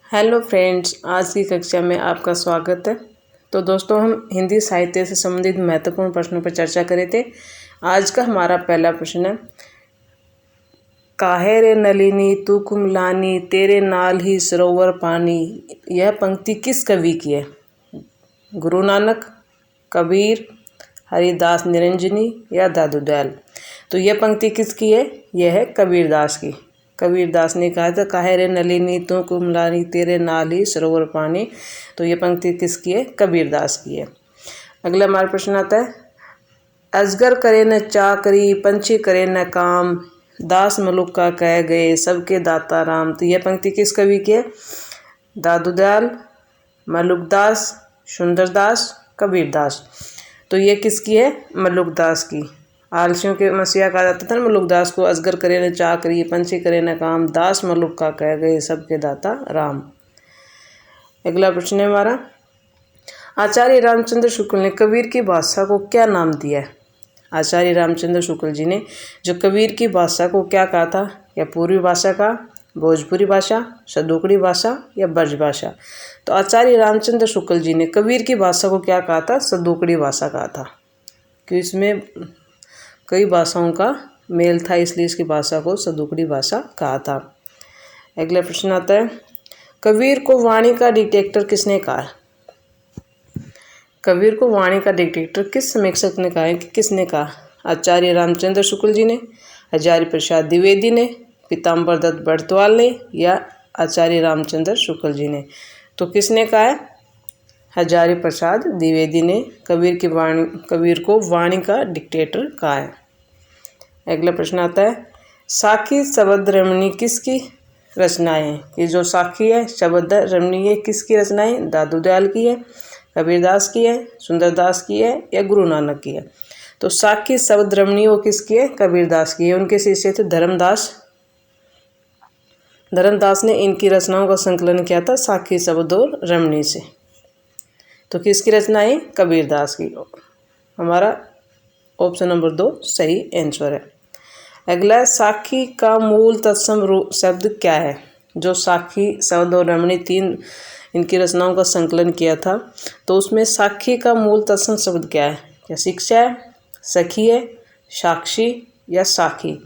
Hello friends, आज की कक्षा में आपका स्वागत है। तो दोस्तों, हम हिंदी साहित्य से संबंधित महत्वपूर्ण प्रश्नों पर चर्चा कर रहे थे। आज का हमारा पहला प्रश्न है, काहे रे नलिनी तू कुमलानी तेरे नाल ही सरोवर पानी। यह पंक्ति किस कवि की है? गुरु नानक, कबीर, हरिदास निरंजनी या दादू दयाल। तो यह पंक्ति किसकी है? यह है कबीरदास की। कबीरदास ने कहा था, काहे रे नलिनी तू कुमलानी तेरे नाल ही सरोवर पानी। तो ये पंक्ति किसकी है? कबीरदास की है। अगला हमारा प्रश्न आता है, अजगर करे न चाकरी पंछी करे न काम, दास मलुक का कह गए सबके दाता राम। तो यह पंक्ति किस कवि की है? दादू दयाल, मलुकदास, सुंदरदास, कबीरदास। तो ये किसकी है? मलुकदास की। आलसियों के मसीहा कहा जाता था ना मलुकदास को। अजगर करे न चाकरी पंछी करे न काम, दास मलुक का कह गए सबके दाता राम। अगला प्रश्न है हमारा, आचार्य रामचंद्र शुक्ल ने कबीर की भाषा को क्या नाम दिया है? आचार्य रामचंद्र शुक्ल जी ने जो कबीर की भाषा को क्या कहा था? या पूर्वी भाषा का, भोजपुरी भाषा, सदुकड़ी भाषा या ब्रज भाषा? तो आचार्य रामचंद्र शुक्ल जी ने कबीर की भाषा को क्या कहा था? सदुकड़ी भाषा कहा था, क्योंकि इसमें कई भाषाओं का मेल था, इसलिए इसकी भाषा को सदुकड़ी भाषा कहा था। अगला प्रश्न आता है, कबीर को वाणी का डिक्टेटर किसने कहा? कबीर को वाणी का डिक्टेटर किस समीक्षक ने कहा है कि किसने कहा? आचार्य रामचंद्र शुक्ल जी ने, हजारी प्रसाद द्विवेदी ने, पीताम्बर दत्त बड़तवाल ने या आचार्य रामचंद्र शुक्ल जी ने? तो किसने कहा है? हजारी प्रसाद द्विवेदी ने कबीर को वाणी का डिक्टेटर कहा है। अगला प्रश्न आता है, साखी शब्द रमणी किसकी रचनाएं हैं? ये जो साखी है शब्द रमणी है किसकी रचनाएं? दादू दयाल की है, कबीरदास की है, सुंदरदास की है या गुरु नानक की है? तो साखी शब्द रमणी वो किसकी है? कबीरदास की है। उनके शिष्य थे धर्मदास। धर्मदास ने इनकी रचनाओं का संकलन किया था साखी शब्द और रमणी से। तो किसकी रचना है? कबीरदास की। हमारा ऑप्शन नंबर 2 सही आंसर है। अगला, साखी का मूल तत्सम शब्द क्या है? जो साखी शब्द और रमणी तीन इनकी रचनाओं का संकलन किया था, तो उसमें साखी का मूल तत्सम शब्द क्या है? क्या शिक्षा है, सखी है, साक्षी या साखी?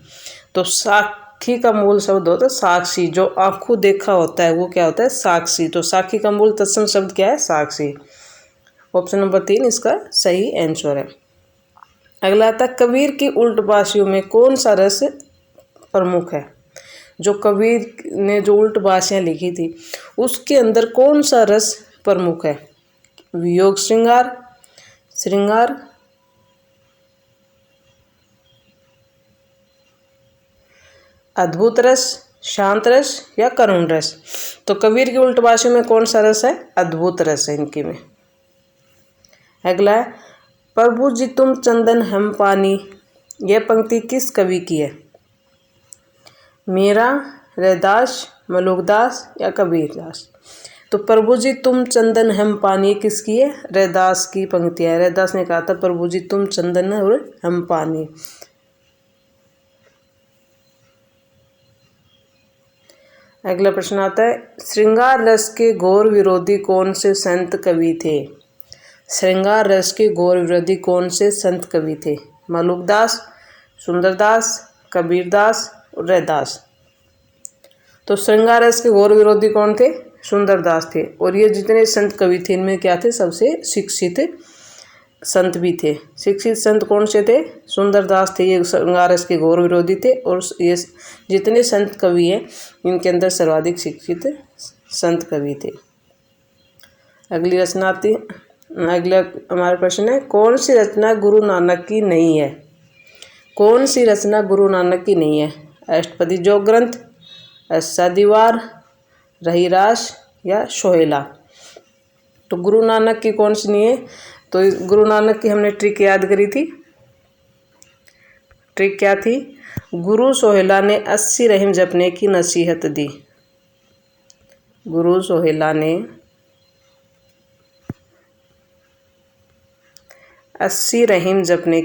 तो साखी का मूल शब्द होता है साक्षी। जो आंखों देखा होता है वो क्या होता है? साक्षी। तो साखी का मूल तत्सम शब्द क्या है? साक्षी। ऑप्शन नंबर 3 इसका सही आंसर है। अगला आता है, कबीर की उल्टबाशियों में कौन सा रस प्रमुख है? जो कबीर ने जो उल्टबाशियाँ लिखी थी उसके अंदर कौन सा रस प्रमुख है? वियोग श्रृंगार, श्रृंगार, अद्भुत रस, शांत रस या करुण रस? तो कबीर की उल्टबाशियों में कौन सा रस है? अद्भुत रस है इनकी में। अगला है, प्रभु जी तुम चंदन हम पानी। यह पंक्ति किस कवि की है? मीरा, रैदास, मलुकदास या कबीरदास? तो प्रभु जी तुम चंदन हम पानी किसकी है? रैदास की पंक्ति है। रैदास ने कहा था प्रभु जी तुम चंदन और हम पानी। अगला प्रश्न आता है, श्रृंगार रस के घोर विरोधी कौन से संत कवि थे? श्रृंगार रस के घोर विरोधी कौन से संत कवि थे? मलुकदास, सुंदरदास, कबीरदास और रैदास? तो श्रृंगार रस के घोर विरोधी कौन थे? सुंदरदास थे। और ये जितने संत कवि थे इनमें क्या थे? सबसे शिक्षित संत भी थे। शिक्षित संत कौन से थे? सुंदरदास थे, ये श्रृंगार रस के घोर विरोधी थे। और ये जितने संत कवि हैं इनके अंदर सर्वाधिक शिक्षित संत कवि थे। अगली रचना आती है। अगला हमारा प्रश्न है, कौन सी रचना गुरु नानक की नहीं है? कौन सी रचना गुरु नानक की नहीं है? अष्टपदी जोग ग्रंथ, अस्सा दीवार, रहीरास या सोहेला? तो गुरु नानक की कौन सी नहीं है? तो गुरु नानक की हमने ट्रिक याद करी थी। ट्रिक क्या थी? गुरु सोहेला ने 80 रहीम जपने की नसीहत दी। गुरु सोहेला ने 80 रहीम जपने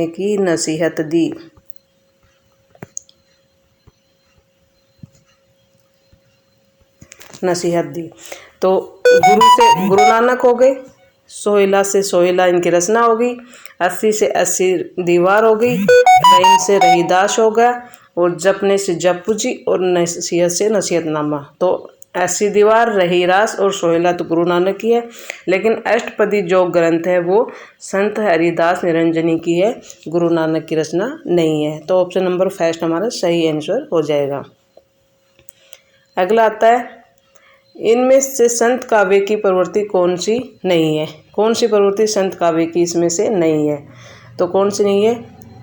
की नसीहत दी। नसीहत दी। तो गुरु से गुरु नानक हो गए, सोहिला से सोहिला इनकी रचना हो गई, 80 से 80 दीवार हो गई, रहीम से रहीदास हो गया, और जपने से जपू जी, और नसीहत से नसीहतनामा। तो 80 दीवार, रहीरास और सोहिला तो गुरु नानक की है, लेकिन अष्टपदी जो ग्रंथ है वो संत हरिदास निरंजनी की है, गुरु नानक की रचना नहीं है। तो ऑप्शन नंबर फर्स्ट हमारा सही आंसर हो जाएगा। अगला आता है, इनमें से संत काव्य की प्रवृत्ति कौन सी नहीं है? कौन सी प्रवृत्ति संत काव्य की इसमें से नहीं है? तो कौन सी नहीं है?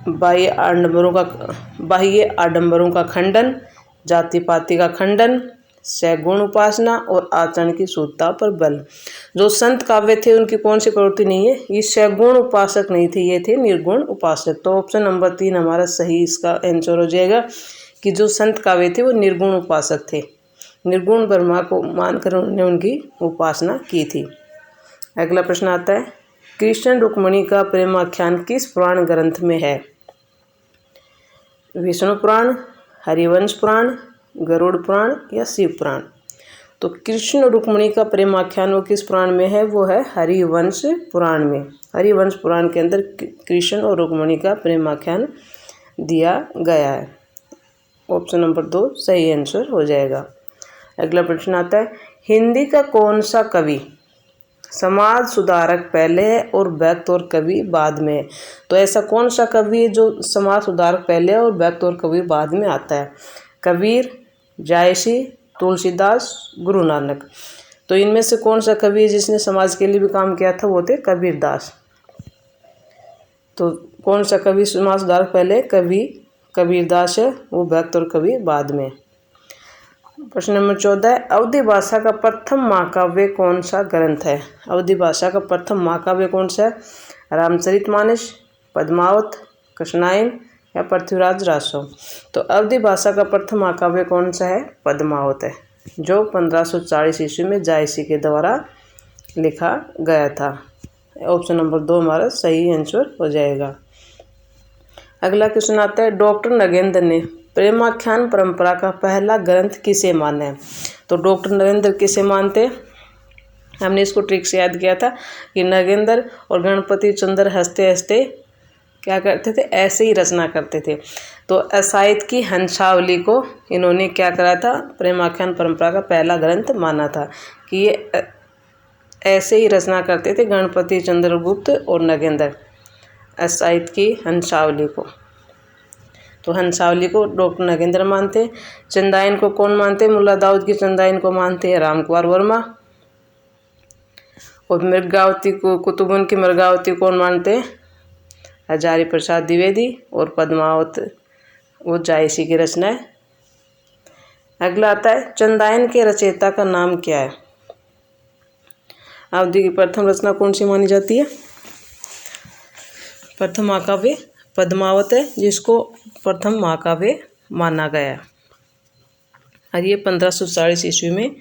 बाह्य आडंबरों का खंडन, जाति पाति का खंडन, सगुण उपासना और आचरण की शुद्धता पर बल। जो संत काव्य थे उनकी कौन सी प्रवृत्ति नहीं है? ये सगुण उपासक नहीं थे, ये थे निर्गुण उपासक। तो ऑप्शन नंबर 3 हमारा सही इसका आंसर हो जाएगा कि जो संत काव्य थे वो निर्गुण उपासक थे, निर्गुण ब्रह्मा को मानकर उन्होंने उनकी उपासना की थी। अगला प्रश्न आता है, कृष्ण रुक्मिणी का प्रेमाख्यान किस पुराण ग्रंथ में है? विष्णु पुराण, हरिवंश पुराण, गरुड़ पुराण या शिव पुराण? तो कृष्ण रुक्मिणी का प्रेमाख्यान वो किस पुराण में है? वो है हरिवंश पुराण में। हरिवंश पुराण के अंदर कृष्ण और रुक्मिणी का प्रेमाख्यान दिया गया है। ऑप्शन नंबर 2 सही आंसर हो जाएगा। अगला प्रश्न आता है, हिंदी का कौन सा कवि समाज सुधारक पहले है और व्यक्त और कवि बाद में है? तो ऐसा कौन सा कवि है जो समाज सुधारक पहले है और व्यक्त और कवि बाद में आता है? कबीर, जायसी, तुलसीदास, गुरु नानक। तो इनमें से कौन सा कवि है जिसने समाज के लिए भी काम किया था? वो थे कबीरदास। तो कौन सा कवि समाज सुधारक पहले? कबीरदास है, वो व्यक्त और कवि बाद में। प्रश्न नंबर 14 है, अवधी भाषा का प्रथम महाकाव्य कौन सा ग्रंथ है? अवधी भाषा का प्रथम महाकाव्य कौन सा है? रामचरितमानस, पद्मावत, कृष्णायन या पृथ्वीराज रासो? तो अवधी भाषा का प्रथम महाकाव्य कौन सा है? पद्मावत है, जो 1540 ईस्वी में जायसी के द्वारा लिखा गया था। ऑप्शन नंबर 2 हमारा सही आंसर हो जाएगा। अगला क्वेश्चन आता है, डॉक्टर नगेंद्र ने प्रेमाख्यान परंपरा का पहला ग्रंथ किसे माना है? तो डॉक्टर नगेंद्र किसे मानते हैं? हमने इसको ट्रिक से याद किया था कि नगेंद्र और गणपति चंद्र हंसते हंसते क्या करते थे? ऐसे ही रचना करते थे। तो असाहित की हंसावली को इन्होंने क्या करा था? प्रेमाख्यान परंपरा का पहला ग्रंथ माना था कि ये ऐसे ही रचना करते थे गणपति चंद्रगुप्त और नगेंद्र, असाहित की हंसावली को। तो हंसावली को डॉक्टर नगेंद्र मानते हैं। चंदायन को कौन मानते हैं? मुल्ला दाऊद की चंदायन को मानते हैं रामकुमार वर्मा। और मृगावती को, कुतुबुन की मृगावती कौन मानते हैं? हजारी प्रसाद द्विवेदी। और पद्मावत वो जायसी की रचना है। अगला आता है, चंदायन के रचयिता का नाम क्या है? अवधी की प्रथम रचना कौन सी मानी जाती है? प्रथम महाकाव्य पद्मावत है, जिसको प्रथम महाकाव्य माना गया, और ये 1540 ईस्वी में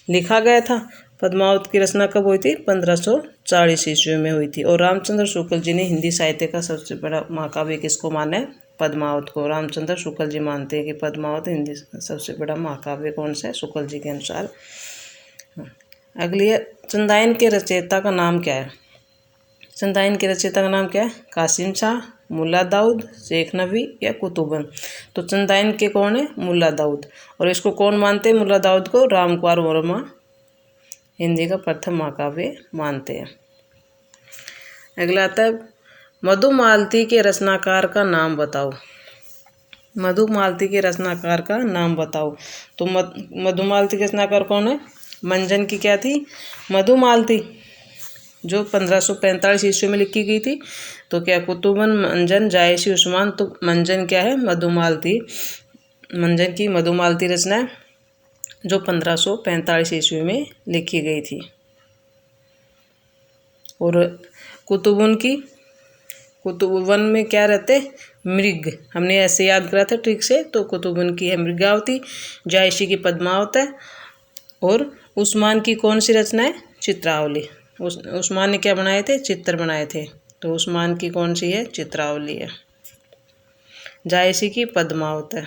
लिखा गया था। पद्मावत की रचना कब हुई थी? 1540 ईस्वी में हुई थी। और रामचंद्र शुक्ल जी ने हिंदी साहित्य का सबसे बड़ा महाकाव्य किसको माना है? पद्मावत को। रामचंद्र शुक्ल जी मानते हैं कि पद्मावत हिंदी सबसे बड़ा महाकाव्य कौन सा है? शुक्ल जी के अनुसार। अगली है, चंदायन के रचयिता का नाम क्या है? चंदायन के रचयिता का नाम क्या है? कासिम शाह, मुल्ला दाऊद, शेख नबी या कुतुबन? तो चंदायन के कौन है? मुल्ला दाऊद। और इसको कौन मानते हैं? मुल्ला दाऊद को रामकुमार वर्मा हिंदी का प्रथम महाकाव्य मानते हैं। अगला आता है, मधुमालती के रचनाकार का नाम बताओ। मधुमालती के रचनाकार का नाम बताओ। तो मधुमालती के रचनाकार कौन है? मंजन की क्या थी? मधुमालती, जो 1545 ईस्वी में लिखी गई थी। तो क्या कुतुबन, मंजन, जायसी, उस्मान? तो मंजन क्या है? मधुमालती। मंजन की मधुमालती रचना है जो 1545 ईस्वी में लिखी गई थी। और कुतुबन की, कुतुबन में क्या रहते? मृग। हमने ऐसे याद करा था ट्रिक से। तो कुतुबन की है मृगावती, जायसी की पद्मावत है, और उस्मान की कौन सी रचना है? चित्रावली। उस्मान ने क्या बनाए थे? चित्र बनाए थे। तो उस्मान की कौन सी है? चित्रावली है। जायसी की पद्मावत है।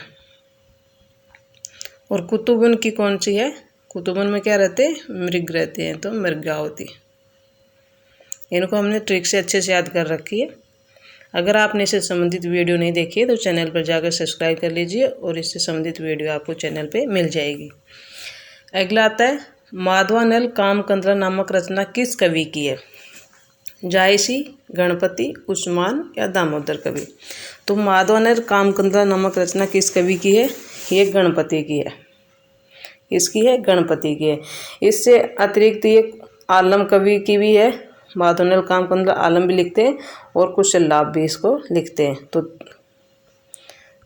और कुतुबन की कौन सी है? कुतुबन में क्या रहते हैं, मृग रहते हैं, तो मृगावती। इनको हमने ट्रिक से अच्छे से याद कर रखी है। अगर आपने इससे संबंधित वीडियो नहीं देखी है तो चैनल पर जाकर सब्सक्राइब कर लीजिए और इससे संबंधित वीडियो आपको चैनल पे मिल जाएगी। अगला आता है माधवानल कामकंद्रा नामक रचना किस कवि की है? जायसी, गणपति, उस्मान या दामोदर कवि। तो माधवानल कामकंद्रा नामक रचना किस कवि की है? ये गणपति की है। इसकी है गणपति की है। इससे अतिरिक्त ये आलम कवि की भी है। माधवानल कामकंद्रा आलम भी लिखते हैं और कुछ लाभ भी इसको लिखते हैं। तो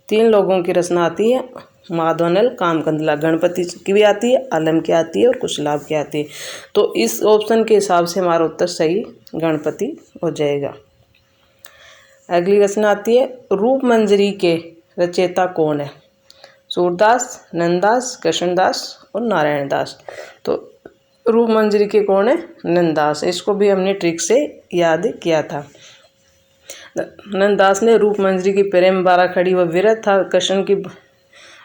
3 लोगों की रचना आती है, माधवानल कामकंद्रा, गणपति की भी आती है, आलम की आती है और कुछ लाभ की आती है। तो इस ऑप्शन के हिसाब से हमारा उत्तर सही गणपति हो जाएगा। अगली रचना आती है रूपमंजरी के रचयिता कौन है? सूरदास, नंददास, कृष्णदास और नारायणदास। तो रूपमंजरी के कौन है? नंददास। इसको भी हमने ट्रिक से याद किया था। नंददास ने रूपमंजरी की प्रेम बारा खड़ी व विरह था कृष्ण की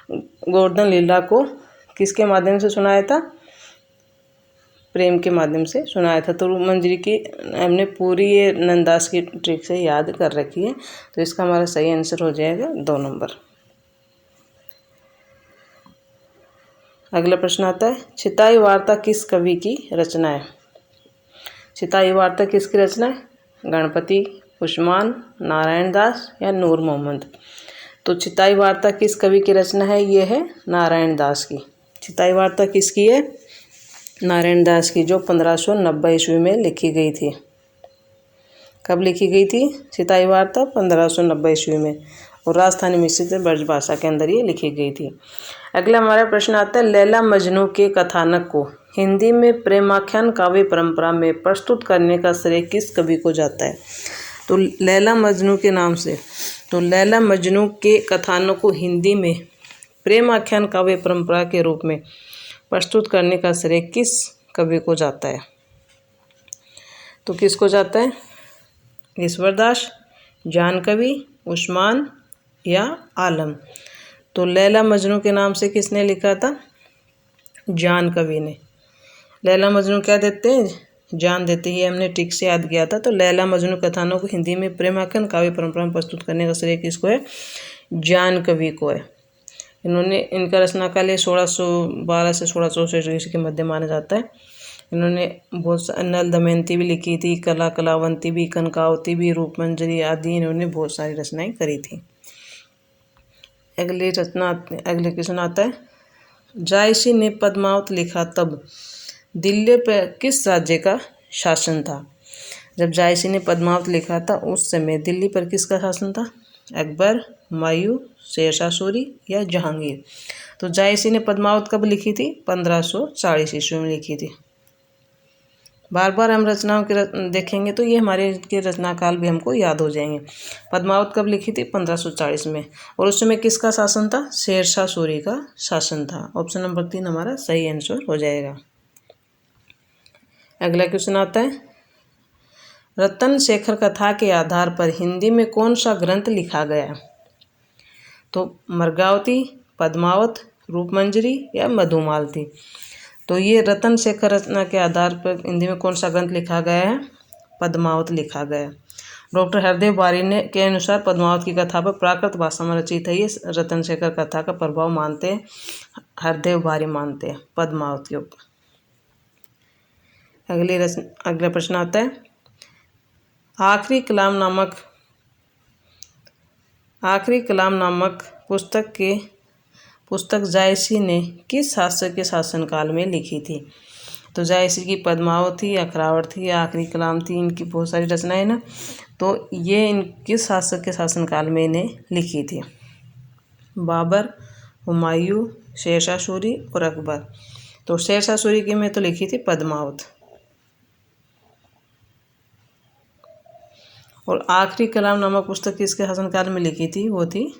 गोवर्धन लीला को किसके माध्यम से सुनाया था? प्रेम के माध्यम से सुनाया था। तो रूपमंजरी की हमने पूरी ये नंददास की ट्रिक से याद कर रखी है। तो इसका हमारा सही आंसर हो जाएगा 2 नंबर। अगला प्रश्न आता है छिताई वार्ता किस कवि की रचना है? छिताई वार्ता किसकी रचना है? गणपति, उस्मान, नारायणदास या नूर मोहम्मद। तो छिताई वार्ता किस कवि की रचना है? ये है नारायणदास की। छिताई वार्ता किसकी है? नारायणदास की, जो 1590 ईस्वी में लिखी गई थी। कब लिखी गई थी छिताई वार्ता? 1590 ईस्वी में, और राजस्थानी मिश्रित ब्रज भाषा के अंदर ये लिखी गई थी। अगला हमारा प्रश्न आता है लैला मजनू के कथानक को हिंदी में प्रेमाख्यान काव्य परंपरा में प्रस्तुत करने का श्रेय किस कवि को जाता है? तो लैला मजनू के नाम से, तो लैला मजनू के कथानक को हिंदी में प्रेमाख्यान काव्य परंपरा के रूप में प्रस्तुत करने का श्रेय किस कवि को जाता है? तो किसको जाता है? ईश्वरदास, जानकवि, उस्मान या आलम। तो लैला मजनू के नाम से किसने लिखा था? जानकवि ने। लैला मजनू क्या देते हैं? जान देते ही, हमने ट्रिक से याद किया था। तो लैला मजनू कथानों को हिंदी में प्रेमाख्यान काव्य परंपरा में प्रस्तुत करने का श्रेय किसको है? जानकवि को है। इन्होंने, इनका रचना काल 1612 से 1664 ईस्वी के मध्य माना जाता है। इन्होंने बहुत नल दमयंती भी लिखी थी, कला कलावंती भी, कनकावती भी, रूपमंजरी आदि इन्होंने बहुत सारी रचनाएं करी थी। अगले क्वेश्चन आता है जायसी ने पद्मावत लिखा तब दिल्ली पर किस राज्य का शासन था? जब जायसी ने पद्मावत लिखा था उस समय दिल्ली पर किसका शासन था? अकबर, हुमायूं, शेरशाह सूरी या जहांगीर। तो जायसी ने पद्मावत कब लिखी थी? 1540 ईस्वी में लिखी थी। बार बार हम रचनाओं के देखेंगे तो ये हमारे के रचना काल भी हमको याद हो जाएंगे। पद्मावत कब लिखी थी? 1540 में। और उस समय किसका शासन था? शेरशाह सूरी का शासन था। ऑप्शन नंबर 3 हमारा सही आंसर हो जाएगा। अगला क्वेश्चन आता है रतन शेखर कथा के आधार पर हिंदी में कौन सा ग्रंथ लिखा गया? तो मृगावती, पद्मावत, रूपमंजरी या मधुमालती। तो ये रतन शेखर रचना के आधार पर हिंदी में कौन सा ग्रंथ लिखा गया है? पद्मावत लिखा गया। डॉक्टर हरदेव बारी ने के अनुसार पद्मावत की कथा पर प्राकृत भाषा में रचित है ये रतन शेखर कथा का प्रभाव मानते हैं, हरदेव बारी मानते हैं पद्मावत के ऊपर। अगला प्रश्न आता है आखिरी कलाम नामक पुस्तक जायसी ने किस शासक के शासनकाल में लिखी थी? तो जायसी की पद्मावत थी, अखरावट थी या आखिरी कलाम थी, इनकी बहुत सारी रचनाएं ना। तो ये इन किस शासक के शासनकाल में इन्हें लिखी थी? बाबर, हुमायूं, शेरशाह सूरी और अकबर। तो शेरशाह सूरी की में तो लिखी थी पद्मावत। और आखिरी कलाम नामक पुस्तक किसके शासनकाल में लिखी थी? वो थी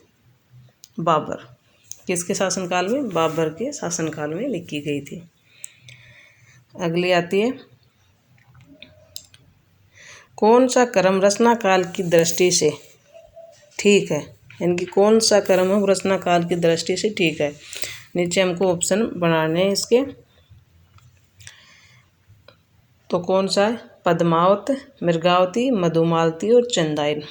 बाबर। किसके शासनकाल में? बाबर के शासनकाल में लिखी गई थी। अगली आती है कौन सा कर्म रचना काल की दृष्टि से ठीक है? यानी कि कौन सा कर्म है रचना काल की दृष्टि से ठीक है? नीचे हमको ऑप्शन बनाने हैं इसके। तो कौन सा है? पद्मावत, मृगावती, मधुमालती और चंदायन।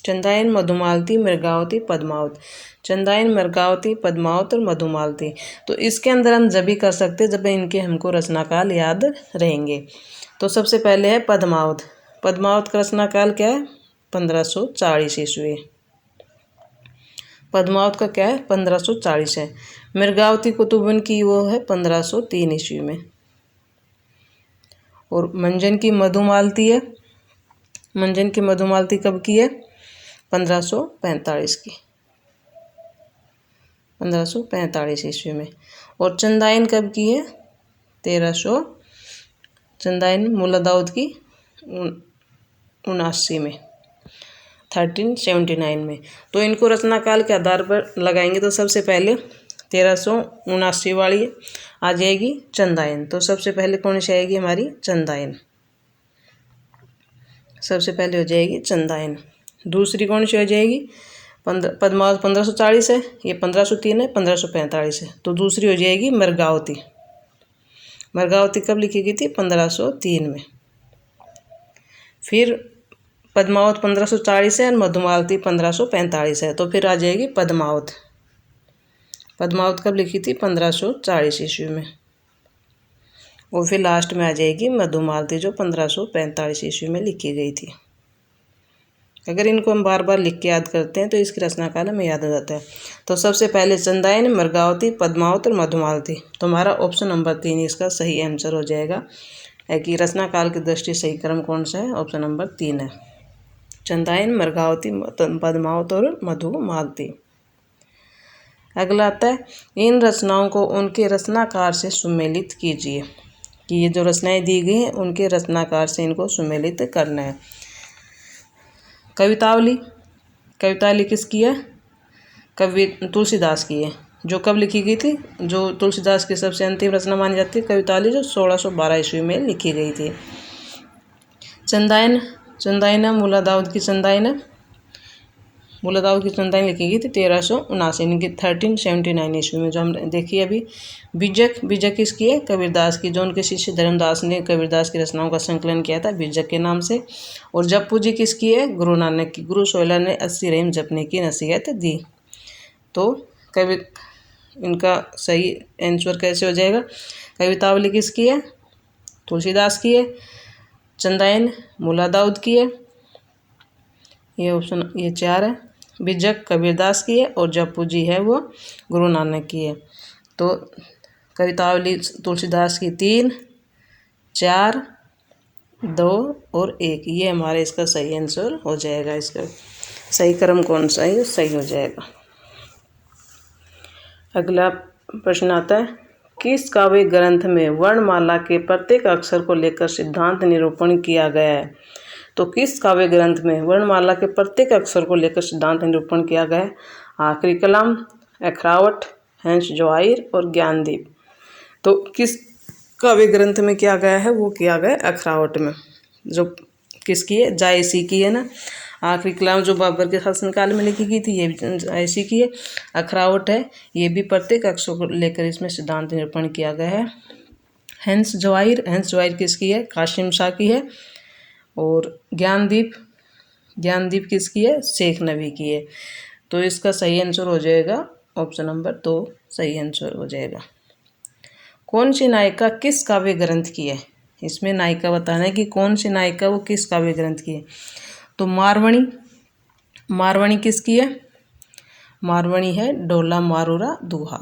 चंदायन, मधुमालती, मृगावती, पद्मावत। चंदायन, मृगावती, पद्मावत और मधुमालती। तो इसके अंदर हम जब भी कर सकते हैं जब इनके हमको रचनाकाल याद रहेंगे। तो सबसे पहले है पद्मावत। पद्मावत का रचनाकाल क्या है? 1540 ईस्वी। पद्मावत का क्या है? 1540 है। मृगावती कुतुबन की वो है 1503 ईस्वी में। और मंजन की मधुमालती है, मंजन की मधुमालती कब की है? 1545 की, 1545 ईस्वी में। और चंदायन कब की है? 1300, चंदायन मुल्ला दाऊद की 79 में, 1379 में। तो इनको रचनाकाल के आधार पर लगाएंगे तो सबसे पहले 1379 वाली आ जाएगी चंदायन। तो सबसे पहले कौन सी आएगी हमारी? चंदायन। सबसे पहले हो जाएगी चंदायन। दूसरी कौन सी हो जाएगी? पद्मावत 1540 है, ये 1503 है, 1545 है। तो दूसरी हो जाएगी मृगावती। मृगावती कब लिखी गई थी? 1503 में। फिर पद्मावत 1540 है और मधुमालती 1545 है। तो फिर आ जाएगी पद्मावत। पद्मावत कब लिखी थी? 1540 ईस्वी में। और फिर लास्ट में आ जाएगी मधुमालती जो 1545 ईस्वी में लिखी गई थी। अगर इनको हम बार बार लिख के याद करते हैं तो इसकी रचनाकाल हमें याद हो जाता है। तो सबसे पहले चंदायन, मृगावती, पद्मावत और मधुमालती। तो हमारा ऑप्शन नंबर 3 इसका सही आंसर हो जाएगा। है कि रचनाकाल की दृष्टि सही क्रम कौन सा है? ऑप्शन नंबर 3 है। चंदायन, मृगावती, पद्मावत और मधुमालती। अगला आता है इन रचनाओं को उनके रचनाकार से सुमेलित कीजिए। कि ये जो रचनाएं दी गई हैं उनके रचनाकार से इनको सुमेलित करना है। कवितावली, कवितावली किसकी है? कवि तुलसीदास की है। जो कब लिखी गई थी? जो तुलसीदास की सबसे अंतिम रचना मानी जाती है कवितावली, जो 1612 ईस्वी में लिखी गई थी। चंदायन, चंदायन है मुल्ला दाऊद की चंदायन है। मुल्ला दाऊद की चंदायन लिखी गई थी 1379 यानी कि 1379 ईस्वी में, जो हम देखिए अभी। बीजक, बीजक किसकी है? कबीरदास की, जो उनके शिष्य धर्मदास ने कबीरदास की रचनाओं का संकलन किया था बीजक के नाम से। और जप जी किसकी है? गुरु नानक की। गुरु सोहला ने 80 रहीम जपने की नसीहत दी। तो कबीर, इनका सही आंसर कैसे हो जाएगा? कवितावली किसकी है? तुलसीदास की है। चंदायन मुल्ला दाऊद की है, ये ऑप्शन ये 4 है। बीजक कबीरदास की है और जप्पू जी है वो गुरु नानक की है। तो कवितावली तुलसीदास की 3, 4, 2 और 1, ये हमारे इसका सही आंसर हो जाएगा। इसका सही क्रम कौन सा है? सही हो जाएगा। अगला प्रश्न आता है किस काव्य ग्रंथ में वर्णमाला के प्रत्येक अक्षर को लेकर सिद्धांत निरूपण किया गया है? तो किस काव्य ग्रंथ में वर्णमाला के प्रत्येक अक्षर को लेकर सिद्धांत निरूपण किया गया है? आखिरी कलाम, अखरावट, हंस जवाहिर और ज्ञानदीप। तो किस काव्य ग्रंथ में किया गया है? वो किया गया अखरावट में। जो किसकी है? जायसी की है ना। आखिरी कलाम जो बाबर के शासनकाल में लिखी गई थी ये भी जायसी की है। अखरावट है, ये भी प्रत्येक अक्षर को लेकर इसमें सिद्धांत निरूपण किया गया है। हंस जवाहिर, हंस जवाहिर किसकी है? कासिम शाह की है। और ज्ञानदीप, ज्ञानदीप किसकी है? शेख नबी की है। तो इसका सही आंसर हो जाएगा ऑप्शन नंबर 2 सही आंसर हो जाएगा। कौन सी नायिका किस काव्य ग्रंथ की है? इसमें नायिका बताना है कि कौन सी नायिका वो किस काव्य ग्रंथ की है। तो मारवणी, मारवणी किसकी है? मारवणी है डोला मारूरा दुहा।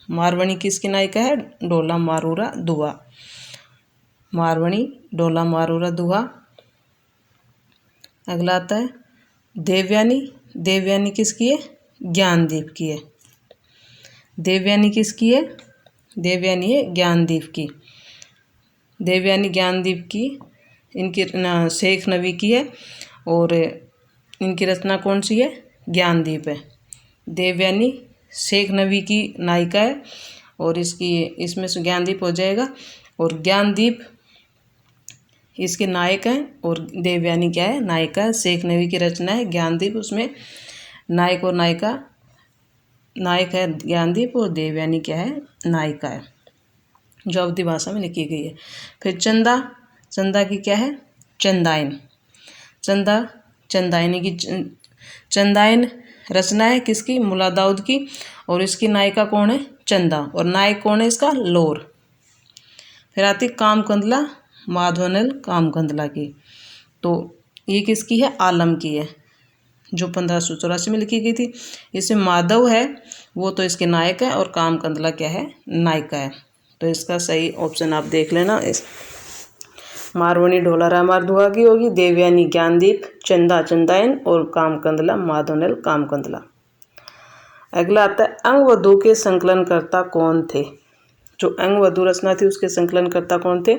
मारवणी किसकी नायिका है? डोला मारूरा दुहा। मारवणी डोला मारूरा दुहा। अगला आता है देवयानी, देवयानी किसकी है? ज्ञानदीप की है। देवयानी किसकी है? देवयानी है ज्ञानदीप की। देवयानी ज्ञानदीप की, इनकी शेख नबी की है। और इनकी रचना कौन सी है? ज्ञानदीप है। देवयानी शेख नबी की नायिका है और इसकी इसमें से ज्ञानदीप हो जाएगा। और ज्ञानदीप इसके नायक हैं और देवयानी क्या है? नायिका है। शेख नबी की रचना है ज्ञानदीप, उसमें नायक और नायिका, नायक है ज्ञानदीप और देवयानी क्या है? नायिका है, जो अवधी भाषा में लिखी गई है। फिर चंदा, चंदा की क्या है? चंदायन। चंदा चंदायनी की चंदायन रचना है किसकी? मुल्ला दाऊद की। और इसकी नायिका कौन है? चंदा। और नायक कौन है इसका? लोर। फिर आती कामकंदला, माधवनल कामकंदला की। तो ये किसकी है? आलम की है, जो 1584 में लिखी गई थी। इसमें माधव है वो तो इसके नायक है, और कामकंदला क्या है? नायिका है। तो इसका सही ऑप्शन आप देख लेना। इस मारवणी ढोला रामार दुआ की होगी, देवयानी ज्ञानदीप, चंदा चंदायन और कामकंदला माधवनल कामकंदला। अगला आता है अंगवधु के संकलनकर्ता कौन थे? जो अंगवधु रचना थी उसके संकलनकर्ता कौन थे?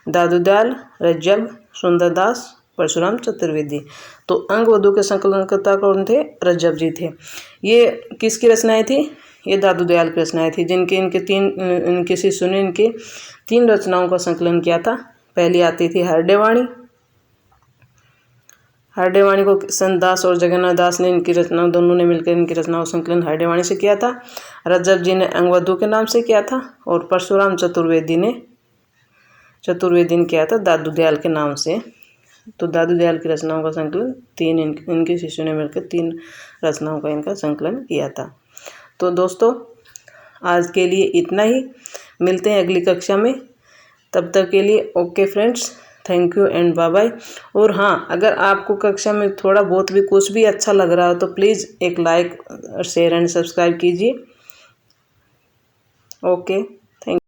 दादूदयाल, रज्जब, सुंदरदास, परशुराम चतुर्वेदी। तो अंगवधु के संकलनकर्ता कौन थे? रज्जब जी थे। ये किसकी रचनाएं थी? ये दादूदयाल की रचनाएं थी, इनके शिष्यों ने इनके 3 रचनाओं का संकलन किया था। पहली आती थी हरडेवाणी। हरडेवाणी को संतदास और जगन्नाथ दास ने इनकी रचना, दोनों ने मिलकर इनकी रचनाओं का संकलन हरडेवाणी से किया था। रज्जब जी ने अंगवधु के नाम से किया था, और परशुराम चतुर्वेदी ने किया था दादूदयाल के नाम से। तो दादूदयाल की रचनाओं का संकलन 3 इनके शिष्यों ने मिलकर 3 रचनाओं का इनका संकलन किया था। तो दोस्तों आज के लिए इतना ही, मिलते हैं अगली कक्षा में। तब तक के लिए okay friends, thank you and bye bye. और हाँ, अगर आपको कक्षा में थोड़ा बहुत भी कुछ भी अच्छा लग रहा हो तो प्लीज़ एक लाइक, शेयर एंड सब्सक्राइब कीजिए। ओके।